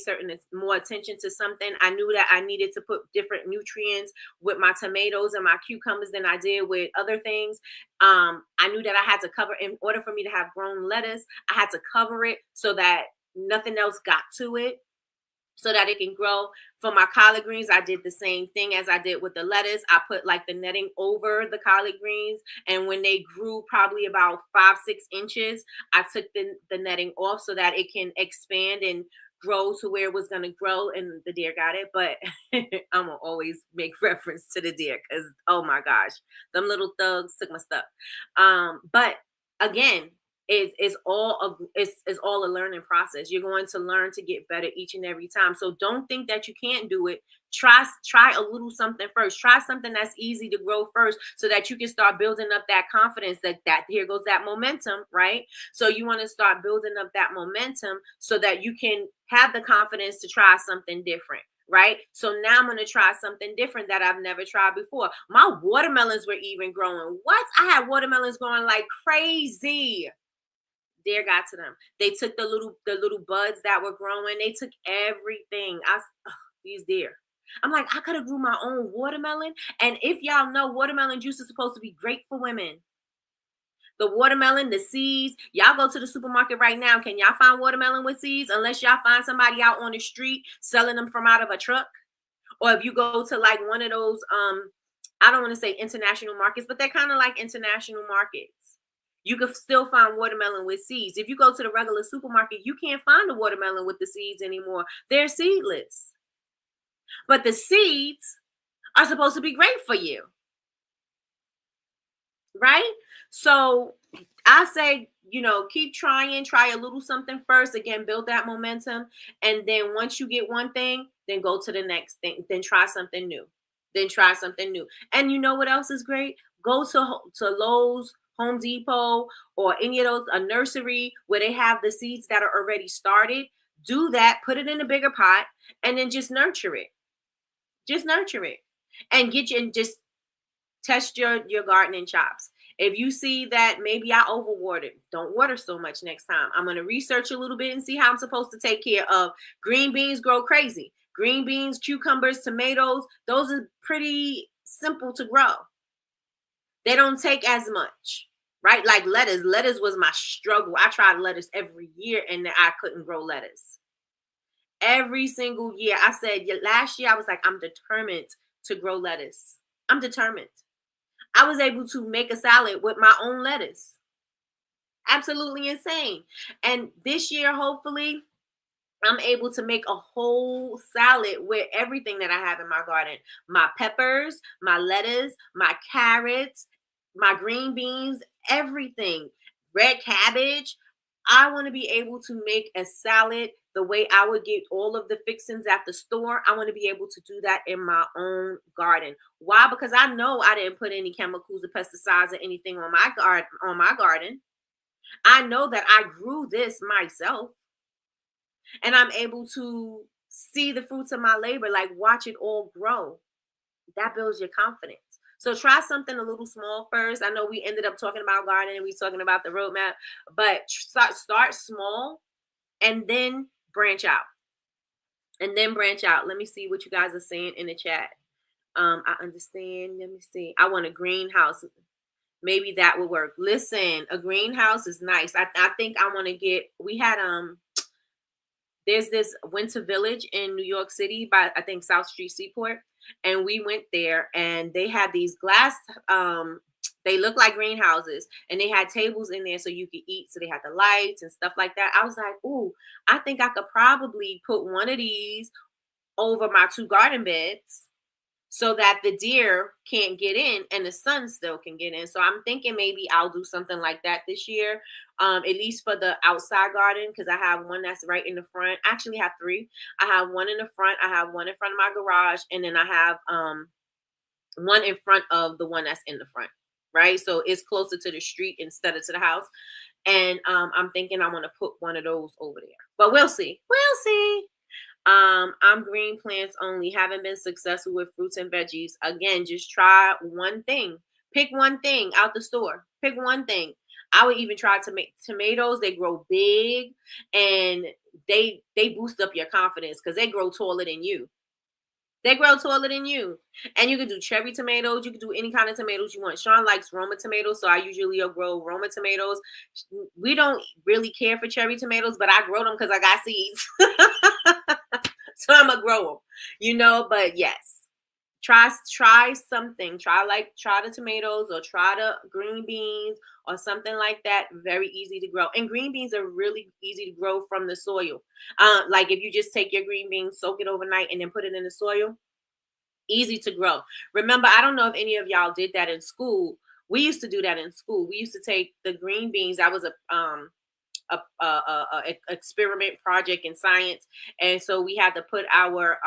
more attention to something. I knew that I needed to put different nutrients with my tomatoes and my cucumbers than I did with other things. I knew that I had to cover, in order for me to have grown lettuce, I had to cover it so that nothing else got to it, so that it can grow. For my collard greens, I did the same thing as I did with the lettuce. I put like the netting over the collard greens, and when they grew probably about 5-6 inches, I took the netting off so that it can expand and grow to where it was going to grow, and the deer got it. But I'm gonna always make reference to the deer because, oh my gosh, them little thugs took my stuff. But again, it's all a learning process. You're going to learn to get better each and every time. So don't think that you can't do it. Try a little something first. Try something that's easy to grow first, so that you can start building up that confidence. That here goes that momentum, right? So you want to start building up that momentum so that you can have the confidence to try something different. Right. So now I'm going to try something different that I've never tried before. My watermelons were even growing. What? I had watermelons growing like crazy. Deer got to them. They took the little buds that were growing. They took everything. These deer. I'm like, I could have grew my own watermelon. And if y'all know, watermelon juice is supposed to be great for women. The watermelon, the seeds. Y'all go to the supermarket right now. Can y'all find watermelon with seeds? Unless y'all find somebody out on the street selling them from out of a truck. Or if you go to like one of those, I don't want to say international markets, but they're kind of like international markets. You can still find watermelon with seeds. If you go to the regular supermarket, you can't find the watermelon with the seeds anymore. They're seedless. But the seeds are supposed to be great for you. Right? So I say, keep trying, try a little something first. Again, build that momentum. And then once you get one thing, then go to the next thing. Then try something new. And you know what else is great? Go to Lowe's, Home Depot, or any of those, a nursery where they have the seeds that are already started. Do that, put it in a bigger pot, and then just nurture it. And just test your gardening chops. If you see that maybe I overwatered, don't water so much next time. I'm going to research a little bit and see how I'm supposed to take care of. Green beans grow crazy. Green beans, cucumbers, tomatoes, those are pretty simple to grow. They don't take as much, right? Like lettuce. Lettuce was my struggle. I tried lettuce every year and I couldn't grow lettuce. Every single year. I said last year, I was like, I'm determined to grow lettuce. I'm determined. I was able to make a salad with my own lettuce. Absolutely insane. And this year, hopefully, I'm able to make a whole salad with everything that I have in my garden. My peppers, my lettuce, my carrots, my green beans, everything. Red cabbage. I want to be able to make a salad the way I would get all of the fixings at the store. I want to be able to do that in my own garden. Why? Because I know I didn't put any chemicals or pesticides or anything on my garden. I know that I grew this myself. And I'm able to see the fruits of my labor, like watch it all grow. That builds your confidence. So try something a little small first. I know we ended up talking about gardening, we talking about the roadmap, but start small and then branch out. Let me see what you guys are saying in the chat. I understand. Let me see. I want a greenhouse. Maybe that would work. Listen, a greenhouse is nice. I think I want to get. We had there's this winter village in New York City by, I think, South Street Seaport. And we went there and they had these glass, they look like greenhouses, and they had tables in there so you could eat. So they had the lights and stuff like that. I was like, ooh, I think I could probably put one of these over my 2 garden beds so that the deer can't get in and the sun still can get in. So I'm thinking maybe I'll do something like that this year, at least for the outside garden, because I have one that's right in the front. I actually have three. I have one in the front, I have one in front of my garage, and then I have one in front of the one that's in the front. Right. So it's closer to the street instead of to the house. And I'm thinking I want to put one of those over there. But we'll see. We'll see. I'm green plants only. Haven't been successful with fruits and veggies. Again, just try one thing. Pick one thing out the store. Pick one thing. I would even try to make tomatoes. They grow big and they boost up your confidence because they grow taller than you. They grow taller than you. And you can do cherry tomatoes. You can do any kind of tomatoes you want. Sean likes Roma tomatoes, so I usually will grow Roma tomatoes. We don't really care for cherry tomatoes, but I grow them because I got seeds. So I'm going to grow them, but yes. Try something. Try the tomatoes or try the green beans or something like that. Very easy to grow. And green beans are really easy to grow from the soil. Like if you just take your green beans, soak it overnight, and then put it in the soil, easy to grow. Remember, I don't know if any of y'all did that in school. We used to do that in school. We used to take the green beans. That was a experiment project in science, and so we had to put our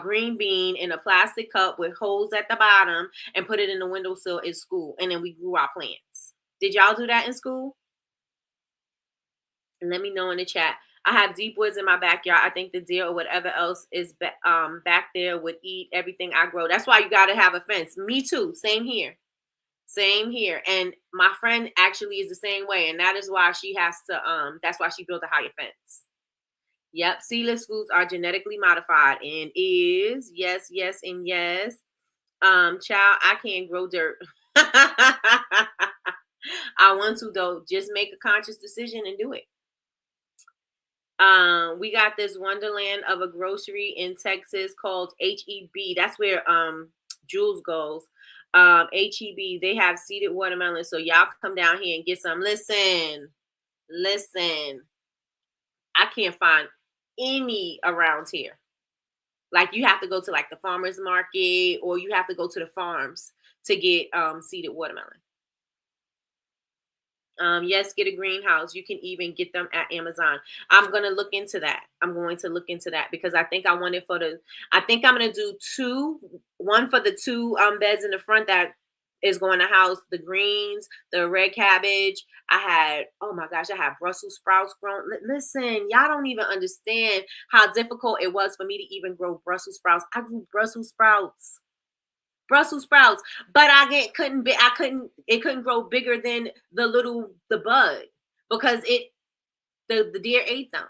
green bean in a plastic cup with holes at the bottom and put it in the windowsill at school, and then we grew our plants. Did y'all do that in school? And let me know in the chat. I have deep woods in my backyard. I think the deer or whatever else is back there would eat everything I grow. That's why you got to have a fence. Me too. Same here. Same here. And my friend actually is the same way. And that is why she has to, that's why she built a higher fence. Yep. Seedless foods are genetically modified and is, yes, yes, and yes. Child, I can't grow dirt. I want to though. Just make a conscious decision and do it. We got this wonderland of a grocery in Texas called HEB. That's where Jules goes. HEB, they have seeded watermelon. So y'all come down here and get some. Listen. I can't find any around here. Like you have to go to like the farmer's market or you have to go to the farms to get seeded watermelon. Yes, get a greenhouse. You can even get them at Amazon. I'm going to look into that. Because I think I'm going to do one for the two beds in the front that is going to house the greens, the red cabbage. I had Brussels sprouts grown. Listen, y'all don't even understand how difficult it was for me to even grow Brussels sprouts. I grew Brussels sprouts, but it couldn't grow bigger than the bud because the deer ate them.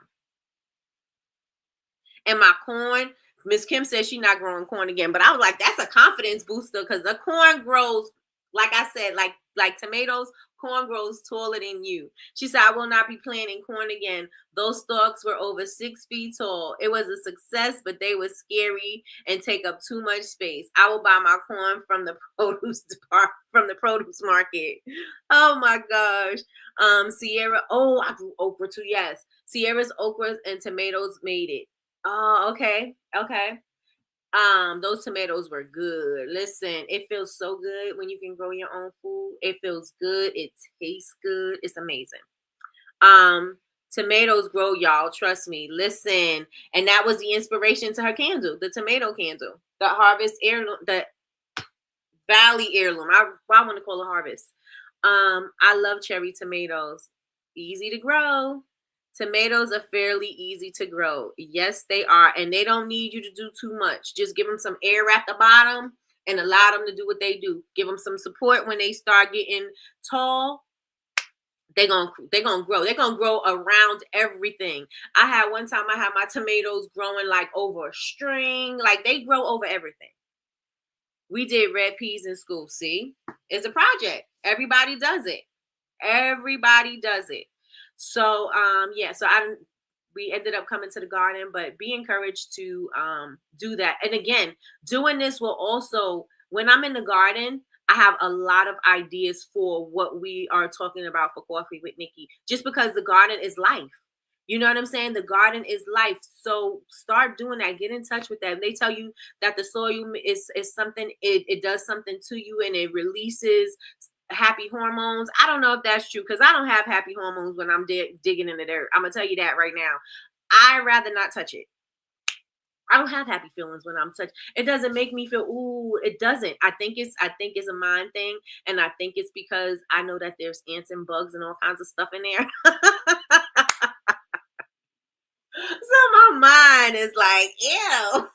And my corn, Miss Kim says she's not growing corn again, but I was like, that's a confidence booster because the corn grows, like I said, like tomatoes, corn grows taller than you. She said, I will not be planting corn again. Those stalks were over 6 feet tall. It was a success, but they were scary and take up too much space. I will buy my corn from the produce market. Oh my gosh. Sierra, I grew okra too. Yes. Sierra's okras and tomatoes made it. Oh, okay. Those tomatoes were good. Listen, it feels so good when you can grow your own food. It feels good. It tastes good. It's amazing. Tomatoes grow, y'all. Trust me. Listen. And that was the inspiration to her candle, the tomato candle, the harvest heirloom, the valley heirloom. I want to call it harvest. I love cherry tomatoes. Easy to grow. Tomatoes are fairly easy to grow. Yes, they are. And they don't need you to do too much. Just give them some air at the bottom and allow them to do what they do. Give them some support when they start getting tall. They're gonna grow. They're gonna grow around everything. One time I had my tomatoes growing like over a string. Like they grow over everything. We did red peas in school. See, it's a project. Everybody does it. So we ended up coming to the garden, but be encouraged to do that. And again, doing this will also, when I'm in the garden, I have a lot of ideas for what we are talking about for Coffee with Nikki, just because the garden is life. You know what I'm saying? The garden is life. So start doing that. Get in touch with that. They tell you that the soil is something, it does something to you and it releases happy hormones. I don't know if that's true because I don't have happy hormones when I'm digging in the dirt. I'm going to tell you that right now. I'd rather not touch it. I don't have happy feelings when I'm touched. It doesn't make me feel, ooh, it doesn't. I think it's a mind thing. And I think it's because I know that there's ants and bugs and all kinds of stuff in there. So my mind is like, ew.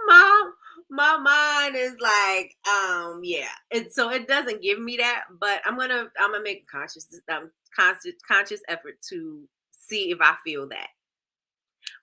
my my mind is like, yeah. And so it doesn't give me that, but I'm gonna make a conscious effort to see if I feel that.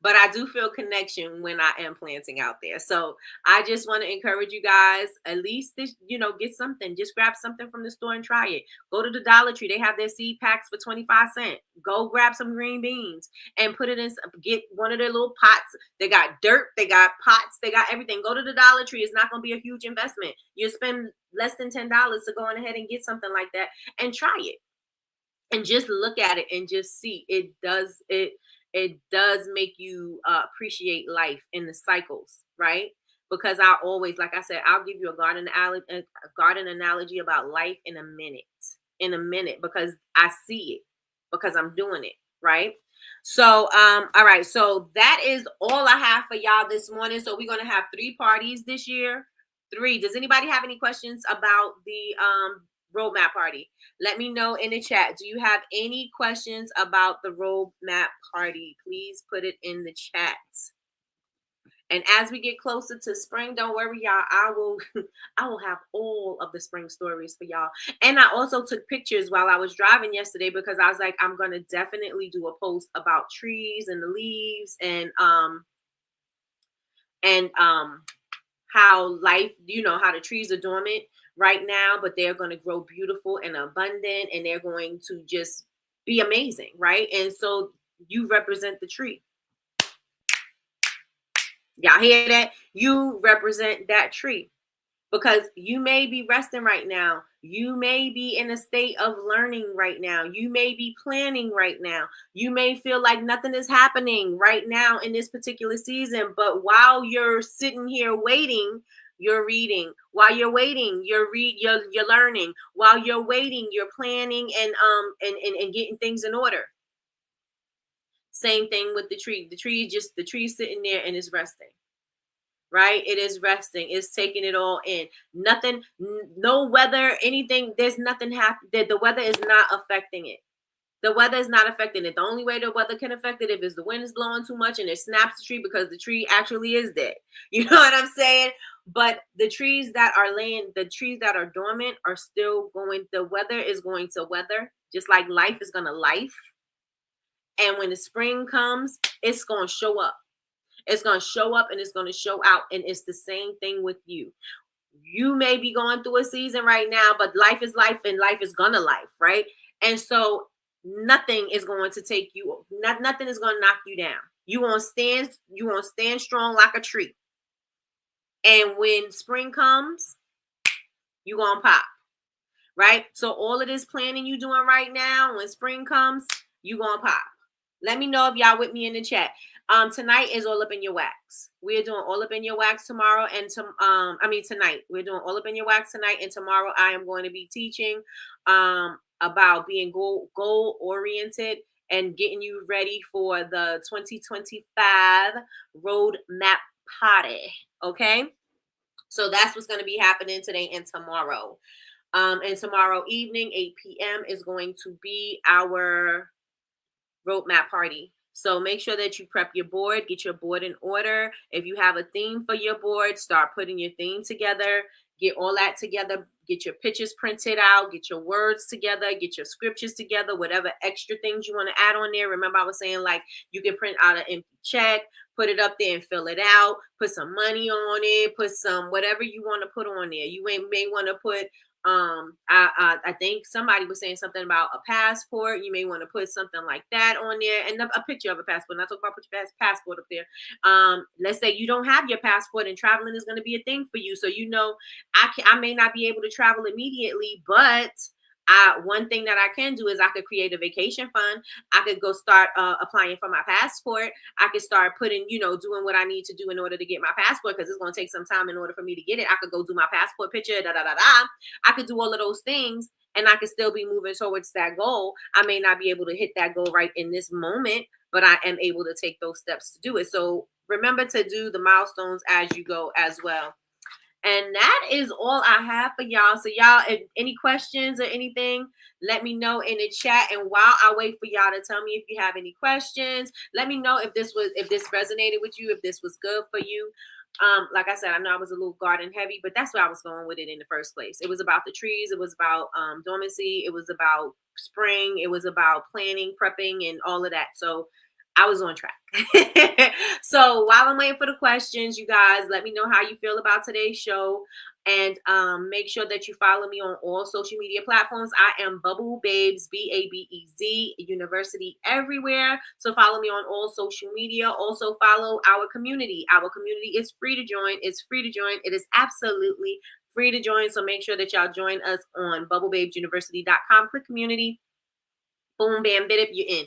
But I do feel connection when I am planting out there. So I just want to encourage you guys, at least this, get something. Just grab something from the store and try it. Go to the Dollar Tree. They have their seed packs for 25 cents. Go grab some green beans and put it in, get one of their little pots. They got dirt, they got pots, they got everything. Go to the Dollar Tree. It's not going to be a huge investment. You spend less than $10 to go on ahead and get something like that and try it. And just look at it and just see. It does make you appreciate life in the cycles, right? Because I always, like I said, I'll give you a garden analogy about life in a minute, because I see it, because I'm doing it, right? So, all right. So that is all I have for y'all this morning. So we're going to have 3 parties this year. 3. Does anybody have any questions about the roadmap party? Let me know in the chat. Do you have any questions about the roadmap party? Please put it in the chat. And as we get closer to spring, don't worry, y'all. I will have all of the spring stories for y'all. And I also took pictures while I was driving yesterday, because I was like, I'm gonna definitely do a post about trees and the leaves and how life, how the trees are dormant right now, but they're going to grow beautiful and abundant, and they're going to just be amazing, right? And so you represent the tree. Y'all hear that? You represent that tree, because you may be resting right now. You may be in a state of learning right now. You may be planning right now. You may feel like nothing is happening right now in this particular season. But while you're sitting here waiting, you're reading. While you're waiting, you're learning. While you're waiting, you're planning and getting things in order. Same thing with the tree. The tree's sitting there and is resting. Right? It is resting. It's taking it all in. Nothing, no weather, anything. There's nothing happening. The weather is not affecting it. The weather is not affecting it. The only way the weather can affect it if the wind is blowing too much and it snaps the tree, because the tree actually is dead. You know what I'm saying? But the trees that are dormant are still going. The weather is going to weather, just like life is going to life. And when the spring comes, it's going to show up. It's going to show up and it's going to show out. And it's the same thing with you. You may be going through a season right now, but life is life and life is going to life, right? And so nothing is going to take you, nothing is going to knock you down. You want to stand strong like a tree. And when spring comes, you're going to pop, right? So all of this planning you doing right now, when spring comes, you're going to pop. Let me know if y'all with me in the chat. Tonight is All Up in Your Wax. We're doing All Up in Your Wax tomorrow and tonight. We're doing All Up in Your Wax tonight, and tomorrow I am going to be teaching about being goal oriented and getting you ready for the 2025 roadmap party. Okay, so that's what's going to be happening today and tomorrow. And tomorrow evening, 8 p.m. is going to be our roadmap party. So make sure that you prep your board, get your board in order. If you have a theme for your board, start putting your theme together, get all that together, get your pictures printed out, get your words together, get your scriptures together, whatever extra things you want to add on there. Remember, I was saying, like, you can print out an empty check, put it up there and fill it out, put some money on it, put some whatever you want to put on there. You may want to put I think somebody was saying something about a passport. You may want to put something like that on there, and a picture of a passport. Not talking about put your passport up there. Let's say you don't have your passport and traveling is going to be a thing for you. So I may not be able to travel immediately, but One thing that I can do is I could create a vacation fund. I could go start applying for my passport. I could start putting, doing what I need to do in order to get my passport, because it's going to take some time in order for me to get it. I could go do my passport picture, da da da da. I could do all of those things, and I could still be moving towards that goal. I may not be able to hit that goal right in this moment, but I am able to take those steps to do it. So remember to do the milestones as you go as well. And that is all I have for y'all. So y'all, if any questions or anything, let me know in the chat. And while I wait for y'all to tell me if you have any questions, let me know if this resonated with you, if this was good for you. Like I said, I know I was a little garden heavy, but that's where I was going with it in the first place. It was about the trees. It was about dormancy. It was about spring. It was about planning, prepping, and all of that. So I was on track. So while I'm waiting for the questions, you guys, let me know how you feel about today's show. And make sure that you follow me on all social media platforms. I am Bubble Babes, BABEZ University everywhere. So follow me on all social media. Also follow our community. Our community is free to join. It's free to join. It is absolutely free to join. So make sure that y'all join us on BubbleBabesUniversity.com. Click community. Boom, bam, bidip, you're in.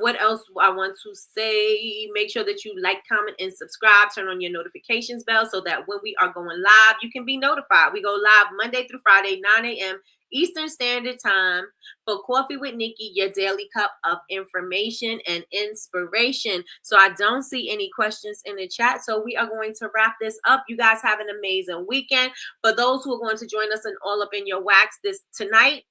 What else I want to say? Make sure that you like, comment, and subscribe. Turn on your notifications bell so that when we are going live, you can be notified. We go live Monday through Friday, 9 a.m. Eastern Standard Time for Coffee with Nikki, your daily cup of information and inspiration. So I don't see any questions in the chat. So we are going to wrap this up. You guys have an amazing weekend. For those who are going to join us in All Up in Your Wax tonight,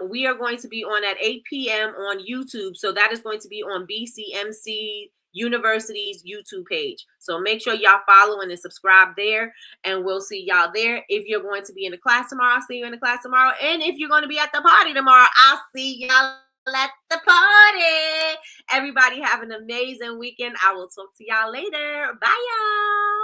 we are going to be on at 8 p.m. on YouTube. So that is going to be on BCMC University's YouTube page. So make sure y'all follow and subscribe there, and we'll see y'all there. If you're going to be in the class tomorrow, I'll see you in the class tomorrow. And if you're going to be at the party tomorrow, I'll see y'all at the party. Everybody have an amazing weekend. I will talk to y'all later. Bye, y'all.